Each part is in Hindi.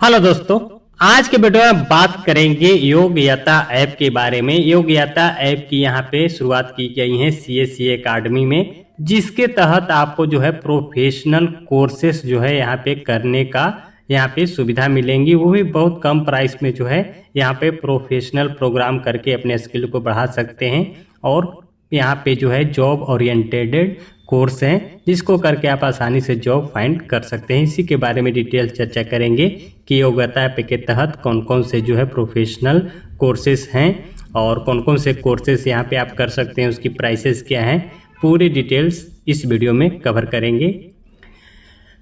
हेलो दोस्तों, आज के वीडियो में बात करेंगे योग्यता ऐप के बारे में। योग्यता ऐप की यहाँ पे शुरुआत की गई है CSC अकेडमी में, जिसके तहत आपको जो है प्रोफेशनल कोर्सेस जो है यहाँ पे करने का यहाँ पे सुविधा मिलेंगी। वो भी बहुत कम प्राइस में जो है यहाँ पे प्रोफेशनल प्रोग्राम करके अपने स्किल को बढ़ा सकते हैं। और यहाँ पे जो है जॉब ओरिएंटेड कोर्स है, जिसको करके आप आसानी से जॉब फाइंड कर सकते हैं। इसी के बारे में डिटेल चर्चा करेंगे कि योग्यता ऐप के तहत कौन कौन से जो है प्रोफेशनल कोर्सेस हैं और कौन कौन से कोर्सेस यहाँ पे आप कर सकते हैं, उसकी प्राइसेस क्या हैं, पूरी डिटेल्स इस वीडियो में कवर करेंगे।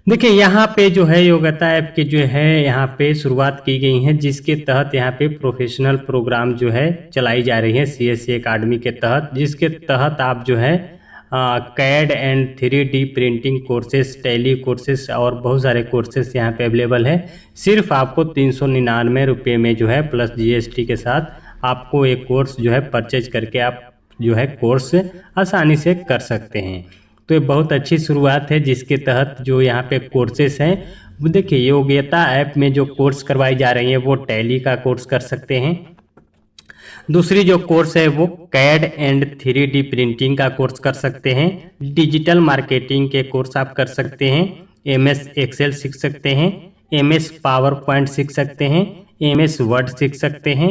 देखिए यहाँ पे जो है योग्यता ऐप के जो है यहाँ पे शुरुआत की गई है, जिसके तहत यहाँ पे प्रोफेशनल प्रोग्राम जो है चलाई जा रही है CSC अकेडमी के तहत, जिसके तहत आप जो है CAD and 3D printing courses, Tally courses और बहुत सारे कोर्सेस यहाँ पे अवेलेबल है। सिर्फ आपको 399 रुपये में जो है प्लस GST के साथ आपको एक कोर्स जो है परचेज करके आप जो है कोर्स आसानी से कर सकते हैं। तो ये बहुत अच्छी शुरुआत है, जिसके तहत जो यहाँ पे कोर्सेस हैं वो देखिए योग्यता ऐप में जो कोर्स करवाई जा रही है वो टैली का कोर्स कर सकते हैं। दूसरी जो कोर्स है वो कैड एंड 3D प्रिंटिंग का कोर्स कर सकते हैं। डिजिटल मार्केटिंग के कोर्स आप कर सकते हैं। MS एक्सेल सीख सकते हैं, MS पावर पॉइंट सीख सकते हैं, MS वर्ड सीख सकते हैं,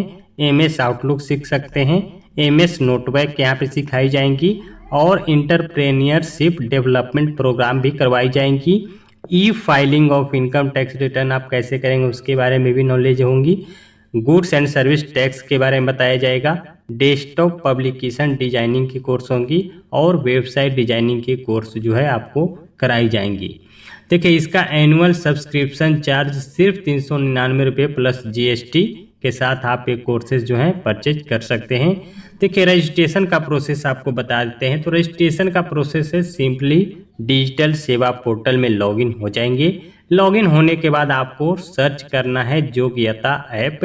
MS आउटलुक सीख सकते हैं, MS नोटबुक यहाँ पे सिखाई जाएंगी और इंटरप्रेन्योरशिप डेवलपमेंट प्रोग्राम भी करवाई जाएंगी। Filing of income tax return आप कैसे करेंगे उसके बारे में भी नॉलेज होंगी। गुड्स एंड सर्विस टैक्स के बारे में बताया जाएगा। डेस्कटॉप पब्लिकेशन डिजाइनिंग की कोर्स होंगी और वेबसाइट डिजाइनिंग की कोर्स जो है आपको कराई जाएंगी। देखिए इसका एनुअल सब्सक्रिप्शन चार्ज सिर्फ 399 रुपये प्लस GST के साथ आप ये कोर्सेज जो हैं परचेज कर सकते हैं। देखिए रजिस्ट्रेशन का प्रोसेस आपको बता देते हैं। तो रजिस्ट्रेशन का प्रोसेस है, सिंपली डिजिटल सेवा पोर्टल में लॉगिन हो जाएंगे। लॉगिन होने के बाद आपको सर्च करना है योग्यता ऐप।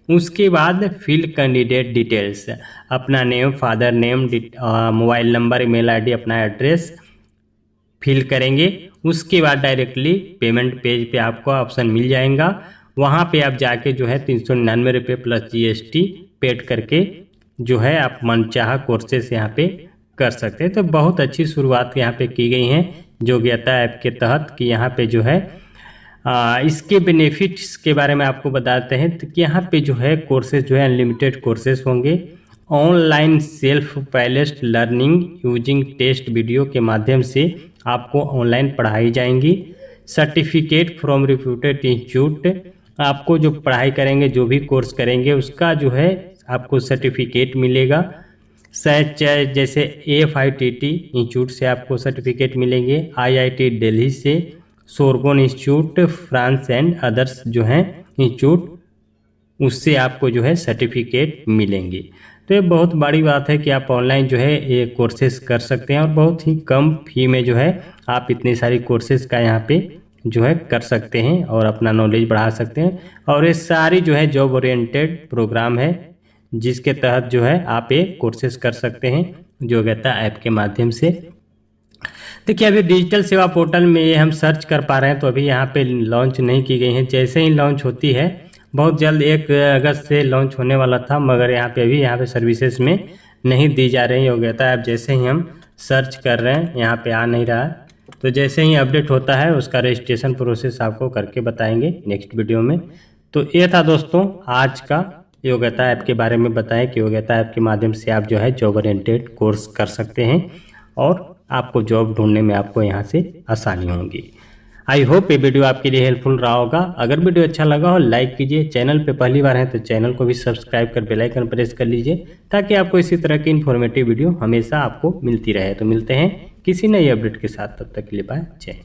उसके बाद फिल कैंडिडेट डिटेल्स, अपना name, father name, mobile number, email ID, अपना एड्रेस फिल करेंगे। उसके बाद डायरेक्टली पेमेंट पेज पे आपको ऑप्शन मिल जाएगा। वहाँ पे आप जाके जो है 399 रुपये प्लस GST पेड करके जो है आप मनचाहा कोर्सेस यहाँ पे कर सकते हैं। तो बहुत अच्छी शुरुआत यहाँ पे की गई है योग्यता ऐप के तहत कि यहाँ पे जो है इसके बेनिफिट्स के बारे में आपको बताते हैं। तो यहाँ पे जो है कोर्सेज जो है अनलिमिटेड कोर्सेज होंगे। Online self paced learning using test video के माध्यम से आपको ऑनलाइन पढ़ाई जाएंगी। सर्टिफिकेट फ्रॉम रिप्यूटेड इंस्टीट्यूट, आपको जो पढ़ाई करेंगे, जो भी कोर्स करेंगे उसका जो है आपको सर्टिफिकेट मिलेगा। जैसे AFITT इंस्टीट्यूट से आपको सर्टिफिकेट मिलेंगे, IIT दिल्ली से, Sorbonne institute, France and others जो हैं इंस्टीट्यूट, उससे आपको जो है सर्टिफिकेट मिलेंगे। तो ये बहुत बड़ी बात है कि आप ऑनलाइन जो है ये कोर्सेज कर सकते हैं और बहुत ही कम फी में जो है आप इतनी सारी कोर्सेज का यहाँ पे जो है कर सकते हैं और अपना नॉलेज बढ़ा सकते हैं। और ये सारी जो है जॉब ओरिएंटेड प्रोग्राम है, जिसके तहत जो है आप ये कोर्सेज कर सकते हैं योग्यता ऐप के माध्यम से। देखिए अभी डिजिटल सेवा पोर्टल में ये हम सर्च कर पा रहे हैं, तो अभी यहाँ पे लॉन्च नहीं की गई है। जैसे ही लॉन्च होती है, बहुत जल्द 1 अगस्त से लॉन्च होने वाला था, मगर यहाँ पे अभी यहाँ पे सर्विसेज में नहीं दी जा रही योग्यता ऐप। जैसे ही हम सर्च कर रहे हैं यहाँ पे आ नहीं रहा, तो जैसे ही अपडेट होता है उसका रजिस्ट्रेशन प्रोसेस आपको करके बताएंगे नेक्स्ट वीडियो में। तो ये था दोस्तों आज का योग्यता ऐप के बारे में बताएं कि योग्यता ऐप के माध्यम से आप जो है जॉब ओरिएंटेड कोर्स कर सकते हैं और आपको जॉब ढूंढने में आपको यहाँ से आसानी होगी। आई होप ये वीडियो आपके लिए हेल्पफुल रहा होगा। अगर वीडियो अच्छा लगा हो लाइक कीजिए, चैनल पे पहली बार है तो चैनल को भी सब्सक्राइब कर बेल आइकन प्रेस कर लीजिए, ताकि आपको इसी तरह की इन्फॉर्मेटिव वीडियो हमेशा आपको मिलती रहे। तो मिलते हैं किसी नई अपडेट के साथ, तब तक के लिए बाय, जय।